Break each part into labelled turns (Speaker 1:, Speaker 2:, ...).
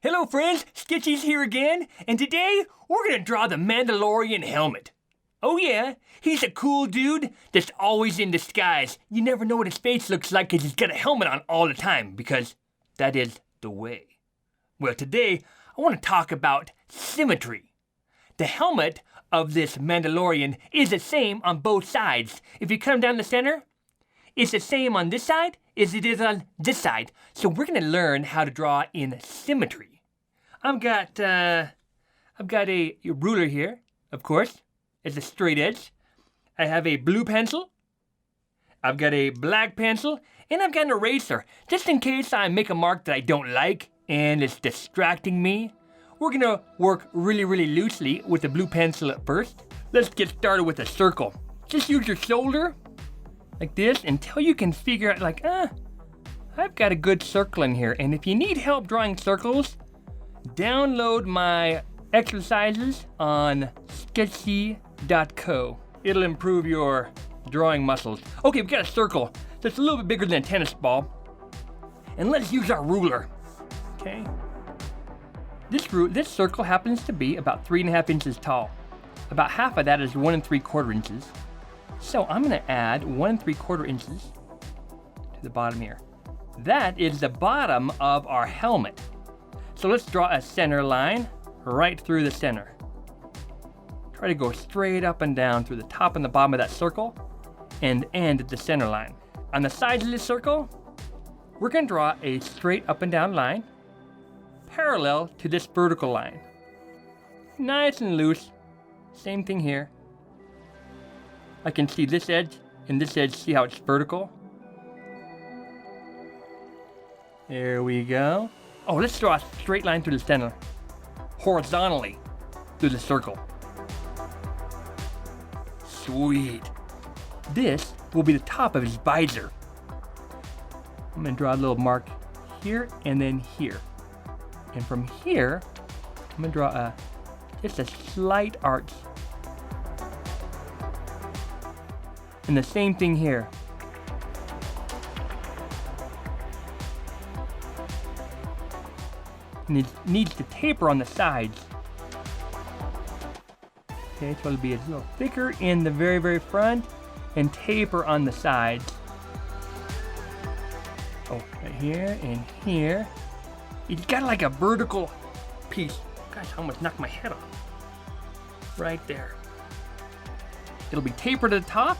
Speaker 1: Hello friends, Sketchy's here again, and today we're gonna draw the Mandalorian helmet. Oh yeah, he's a cool dude that's always in disguise. You never know what his face looks like because he's got a helmet on all the time, because that is the way. Well, today I want to talk about symmetry. The helmet of this Mandalorian is the same on both sides. If you come down the center, it's the same on this side as it is on this side. So we're gonna learn how to draw in symmetry. I've got a ruler here, of course. It's a straight edge. I have a blue pencil. I've got a black pencil, and I've got an eraser, just in case I make a mark that I don't like and it's distracting me. We're gonna work really loosely with the blue pencil at first. Let's get started with a circle. Just use your shoulder like this until you can figure out I've got a good circle in here. And if you need help drawing circles, download my exercises on sketchy.co. It'll improve your drawing muscles. Okay, we've got a circle that's a little bit bigger than a tennis ball. And let's use our ruler, okay? This circle happens to be about 3.5 inches tall. About half of that is 1 3/4 inches. So I'm gonna add 1 3/4 inches to the bottom here. That is the bottom of our helmet. So let's draw a center line right through the center. Try to go straight up and down through the top and the bottom of that circle and end at the center line. On the sides of this circle, we're gonna draw a straight up and down line parallel to this vertical line. Nice and loose. Same thing here. I can see this edge and this edge, see how it's vertical? There we go. Oh, let's draw a straight line through the center, horizontally through the circle. Sweet. This will be the top of his visor. I'm gonna draw a little mark here and then here. And from here, I'm gonna draw just a slight arch. And the same thing here. And it needs to taper on the sides. Okay, so it'll be a little thicker in the very front and taper on the sides. Oh, right here and here. It's got like a vertical piece. Gosh, I almost knocked my head off. Right there. It'll be tapered at the top.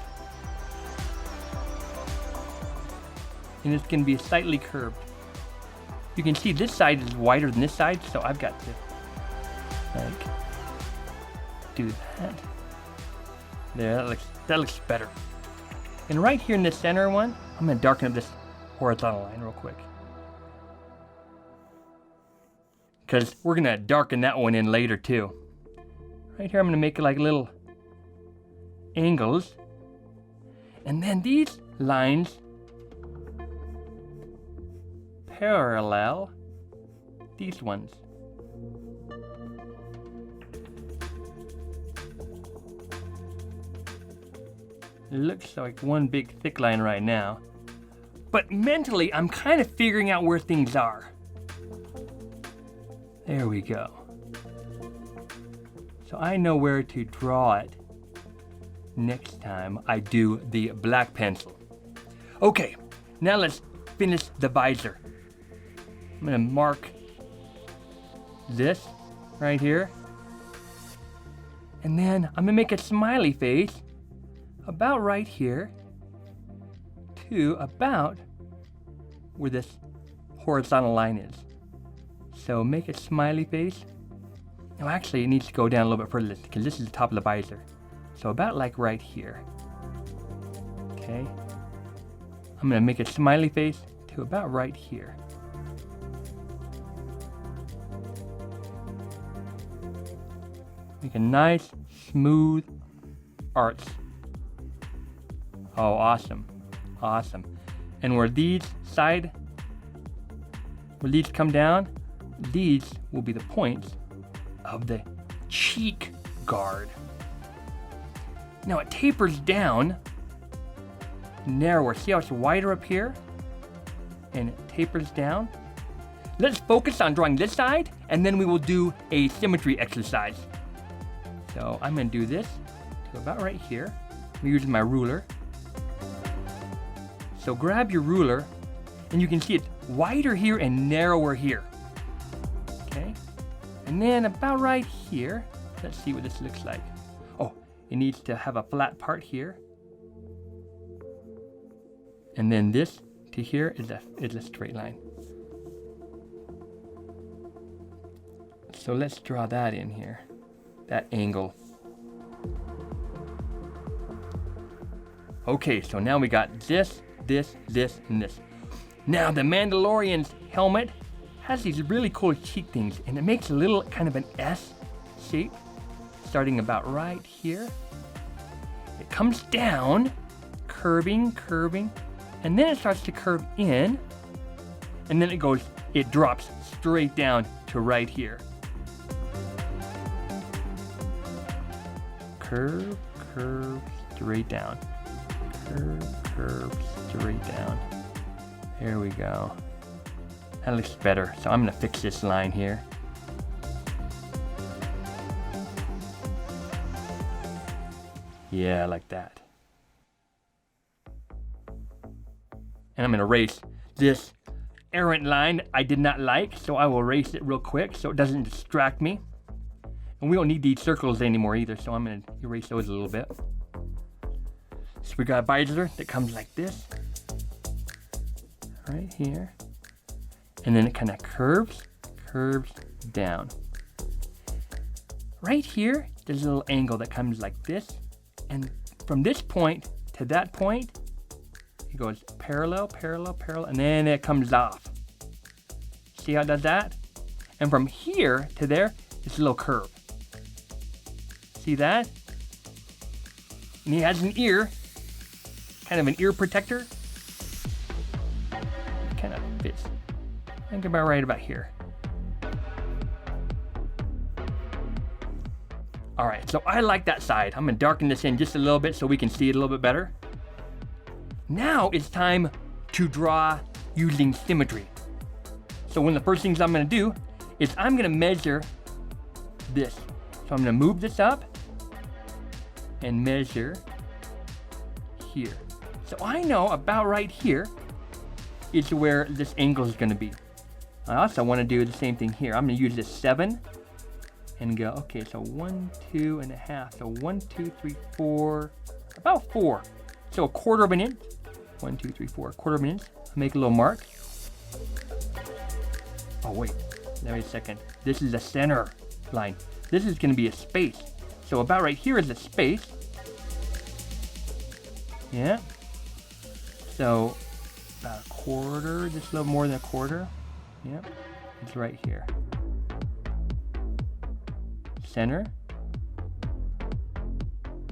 Speaker 1: And it's going to be slightly curved. You can see this side is wider than this side, so I've got to do that. There, that looks better. And right here in the center one, I'm going to darken up this horizontal line real quick, because we're going to darken that one in later too. Right here I'm going to make like little angles, and then these lines parallel these ones. It looks like one big thick line right now, but mentally I'm kind of figuring out where things are. There we go. So I know where to draw it next time I do the black pencil. Okay, now let's finish the visor. I'm gonna mark this right here. And then I'm gonna make a smiley face about right here to about where this horizontal line is. So make a smiley face. No, actually it needs to go down a little bit further because this is the top of the visor. So about like right here. Okay. I'm gonna make a smiley face to about right here. Make a nice, smooth arch. Oh, awesome. Awesome. And where these come down, these will be the points of the cheek guard. Now it tapers down, narrower. See how it's wider up here? And it tapers down? let's focus on drawing this side, and then we will do a symmetry exercise. So I'm going to do this to about right here. I'm using my ruler. So grab your ruler, and you can see it's wider here and narrower here. Okay? And then about right here, let's see what this looks like. Oh, it needs to have a flat part here. And then this to here is a straight line. So let's draw that in here, that angle. Okay, so now we got this, this, this, and this. Now the Mandalorian's helmet has these really cool cheek things, and it makes a little kind of an S shape, starting about right here. It comes down, curving, curving, and then it starts to curve in, and then it drops straight down to right here. Curve, curve, straight down. Curve, curve, straight down. There we go. That looks better. So I'm going to fix this line here. Yeah, like that. And I'm going to erase this errant line I did not like, so I will erase it real quick so it doesn't distract me. And we don't need these circles anymore either, so I'm going to erase those a little bit. So we got a visor that comes like this, right here. And then it kind of curves down. Right here, there's a little angle that comes like this. And from this point to that point, it goes parallel, parallel, parallel, and then it comes off. See how it does that? And from here to there, it's a little curve. See that? And he has an ear, kind of an ear protector. It kind of fits. I think about right about here. All right, so I like that side. I'm gonna darken this in just a little bit so we can see it a little bit better. Now it's time to draw using symmetry. So one of the first things I'm gonna do is I'm gonna measure this. So I'm gonna move this up and measure here. So I know about right here is where this angle is gonna be. I also wanna do the same thing here. I'm gonna use this 7 and go, okay, so 1, 2.5. So 1, 2, 3, 4, about 4. So a quarter of an inch. 1, 2, 3, 4, a quarter of an inch. Make a little mark. Oh wait, wait a second. This is a center line. This is gonna be a space. So about right here is a space. Yeah. So about a quarter, just a little more than a quarter. Yeah, it's right here. Center.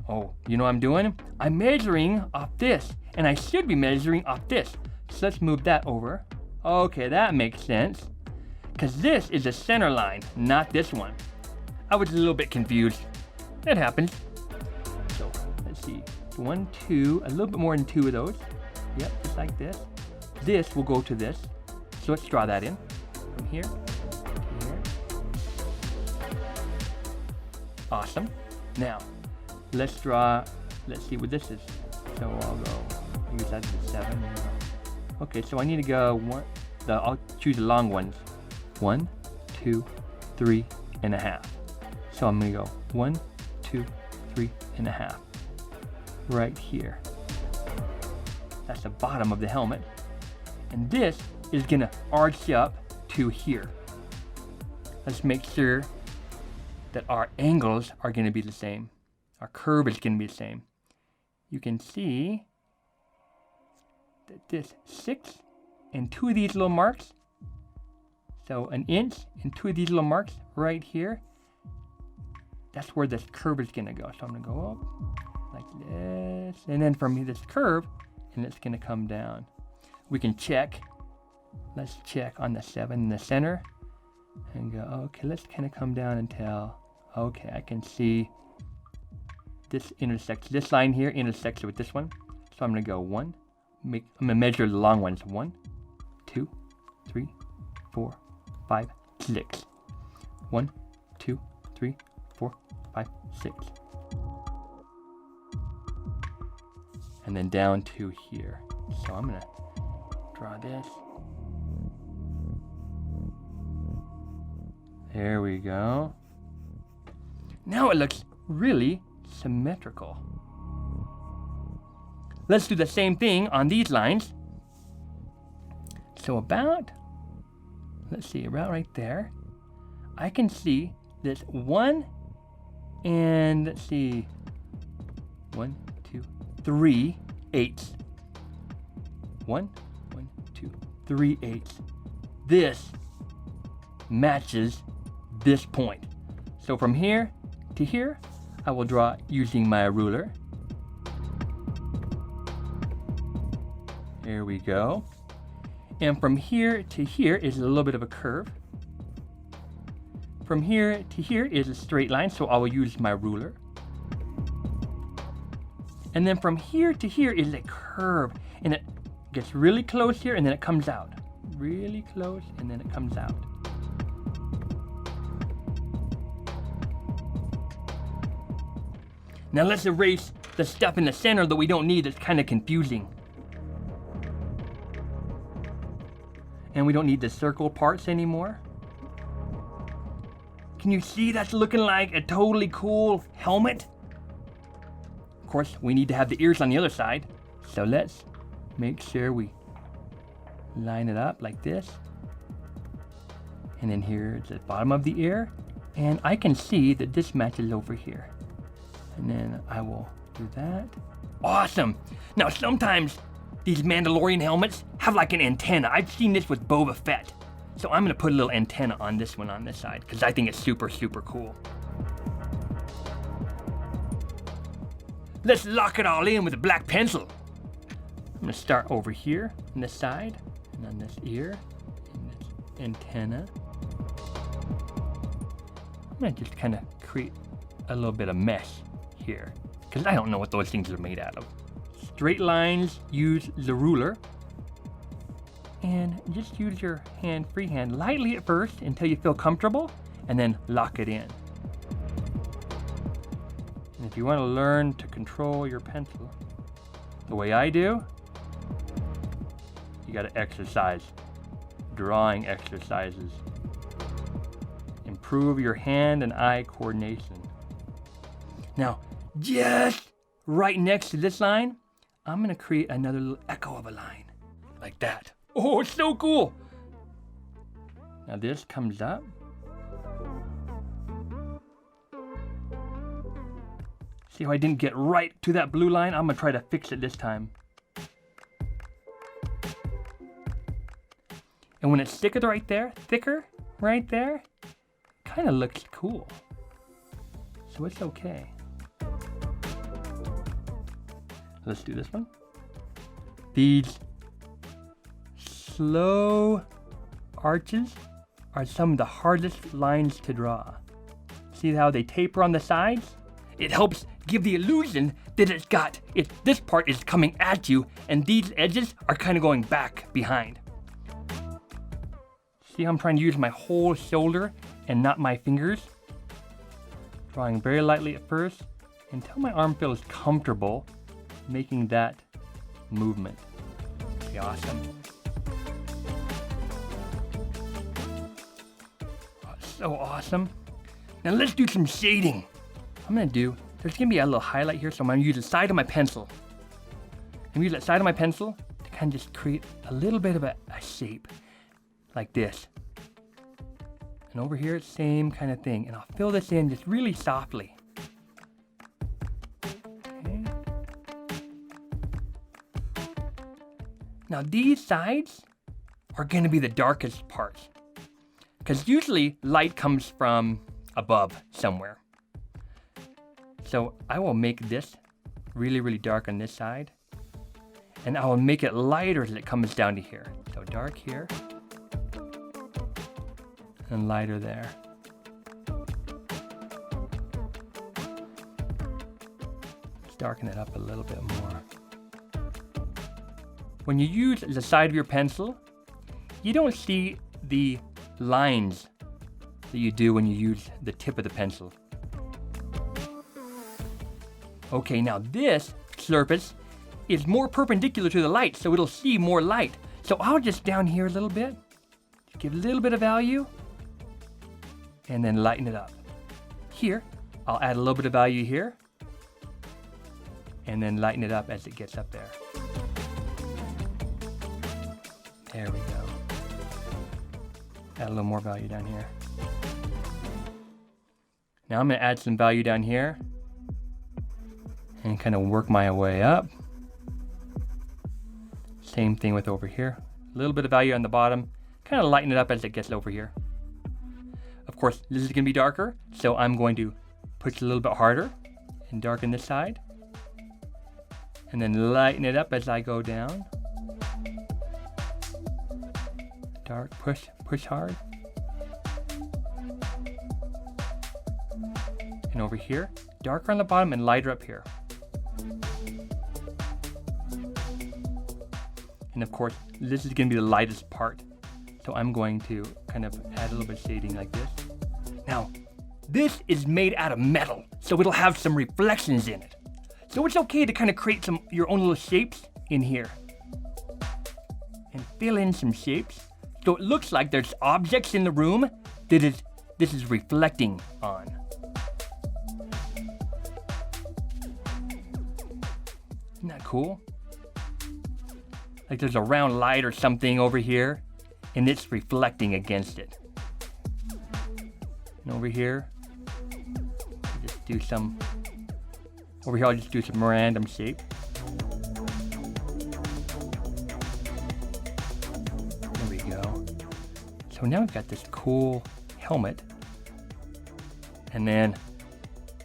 Speaker 1: Oh, you know what I'm doing? I'm measuring off this, and I should be measuring off this. So let's move that over. Okay, that makes sense. Because this is a center line, not this one. I was a little bit confused. That happens. So let's see. 1, 2, a little bit more than 2 of those. Yep, just like this. This will go to this. So let's draw that in from here to here. Awesome. Now, let's see what this is. So I'll go, I guess that's the 7. Okay, so I need to go I'll choose the long ones. 1, 2, 3.5. So I'm gonna go 1, 2, 3.5. Right here. That's the bottom of the helmet. And this is gonna arch up to here. Let's make sure that our angles are gonna be the same. Our curve is gonna be the same. You can see that this 6 and 2 of these little marks, so an inch and 2 of these little marks right here, that's where this curve is gonna go. So I'm gonna go up like this, and then from this curve, and it's gonna come down. We can check. Let's check on the 7 in the center and go, okay, let's kind of come down until, okay, I can see this intersects, this line here intersects with this one. So I'm gonna go 1, I'm gonna measure the long ones. 1, 2, 3, 4, 5, 6. 1, 2, 3, 4, 5, 6. And then down to here. So I'm gonna draw this. There we go. Now it looks really symmetrical. Let's do the same thing on these lines. So about, let's see, about right there, I can see this 1 and let's see, 1, 2, 3 eighths. 1, 2, 3 eighths. This matches this point. So from here to here, I will draw using my ruler. There we go. And from here to here is a little bit of a curve. From here to here is a straight line, so I will use my ruler. And then from here to here is a curve, and it gets really close here, and then it comes out. Really close, and then it comes out. Now let's erase the stuff in the center that we don't need that's kind of confusing. And we don't need the circle parts anymore. Can you see that's looking like a totally cool helmet? Of course, we need to have the ears on the other side. So let's make sure we line it up like this. And then here's the bottom of the ear. And I can see that this matches over here. And then I will do that. Awesome! Now sometimes these Mandalorian helmets have like an antenna. I've seen this with Boba Fett. So I'm gonna put a little antenna on this one on this side because I think it's super, super cool. Let's lock it all in with a black pencil. I'm gonna start over here on this side, and on this ear, and this antenna. I'm gonna just kind of create a little bit of mesh here because I don't know what those things are made out of. Straight lines, use the ruler. And just use your hand, free hand, lightly at first until you feel comfortable, and then lock it in. And if you want to learn to control your pencil the way I do, you got to exercise. Drawing exercises. Improve your hand and eye coordination. Now, just right next to this line, I'm going to create another little echo of a line, like that. Oh, it's so cool! Now this comes up. See how I didn't get right to that blue line? I'm gonna try to fix it this time. And when it's thicker right there, kind of looks cool. So it's okay. Let's do this one. These slow arches are some of the hardest lines to draw. See how they taper on the sides? It helps give the illusion that this part is coming at you and these edges are kind of going back behind. See how I'm trying to use my whole shoulder and not my fingers? Drawing very lightly at first until my arm feels comfortable making that movement. Okay, awesome. So awesome. Now let's do some shading. There's gonna be a little highlight here, so I'm gonna use the side of my pencil. I'm gonna use that side of my pencil to kind of just create a little bit of a shape, like this. And over here, same kind of thing. And I'll fill this in just really softly. Okay. Now these sides are gonna be the darkest parts, because usually light comes from above somewhere. So I will make this really, really dark on this side, and I will make it lighter as it comes down to here. So dark here, and lighter there. Let's darken it up a little bit more. When you use the side of your pencil, you don't see the lines that you do when you use the tip of the pencil. Okay, now this surface is more perpendicular to the light, so it'll see more light. So I'll just down here a little bit, give a little bit of value, and then lighten it up. Here, I'll add a little bit of value here, and then lighten it up as it gets up there. There we go. Add a little more value down here. Now I'm going to add some value down here and kind of work my way up. Same thing with over here. A little bit of value on the bottom, kind of lighten it up as it gets over here. Of course, this is going to be darker, so I'm going to push a little bit harder and darken this side. And then lighten it up as I go down. Dark, push hard. And over here, darker on the bottom and lighter up here. And of course, this is going to be the lightest part. So I'm going to kind of add a little bit of shading like this. Now, this is made out of metal, so it'll have some reflections in it. So it's okay to kind of create your own little shapes in here. And fill in some shapes. So it looks like there's objects in the room that this is reflecting on. Isn't that cool? Like there's a round light or something over here, and it's reflecting against it. And over here, I'll just do some random shape. There we go. So now we've got this cool helmet. And then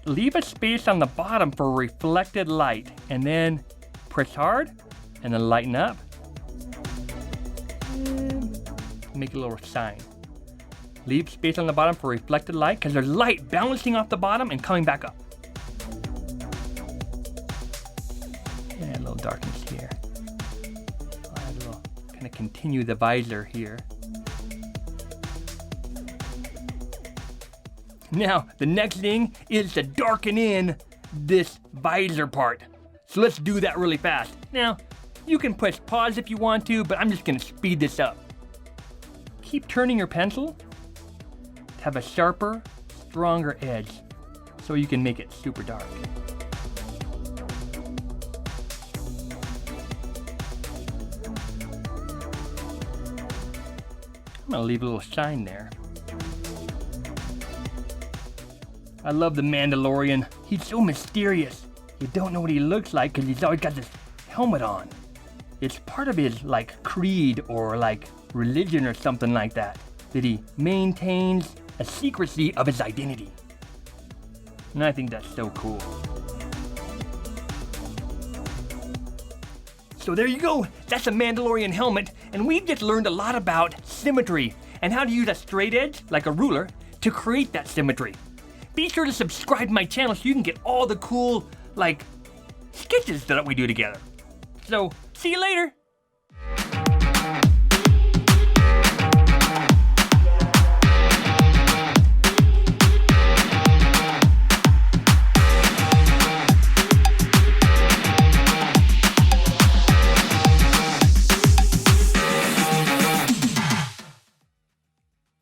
Speaker 1: leave a space on the bottom for reflected light. And then press hard and then lighten up. And make a little sign. Leave space on the bottom for reflected light because there's light bouncing off the bottom and coming back up. And a little darkness here. I'll add a little, kind of continue the visor here. Now, the next thing is to darken in this visor part. So let's do that really fast. Now, you can push pause if you want to, but I'm just gonna speed this up. Keep turning your pencil to have a sharper, stronger edge so you can make it super dark. I'm gonna leave a little shine there. I love the Mandalorian. He's so mysterious. You don't know what he looks like because he's always got this helmet on. It's part of his creed or religion or something like that he maintains a secrecy of his identity. And I think that's so cool. So there you go. That's a Mandalorian helmet, and we've just learned a lot about symmetry and how to use a straight edge, like a ruler, to create that symmetry. Be sure to subscribe to my channel so you can get all the cool, sketches that we do together. So, see you later!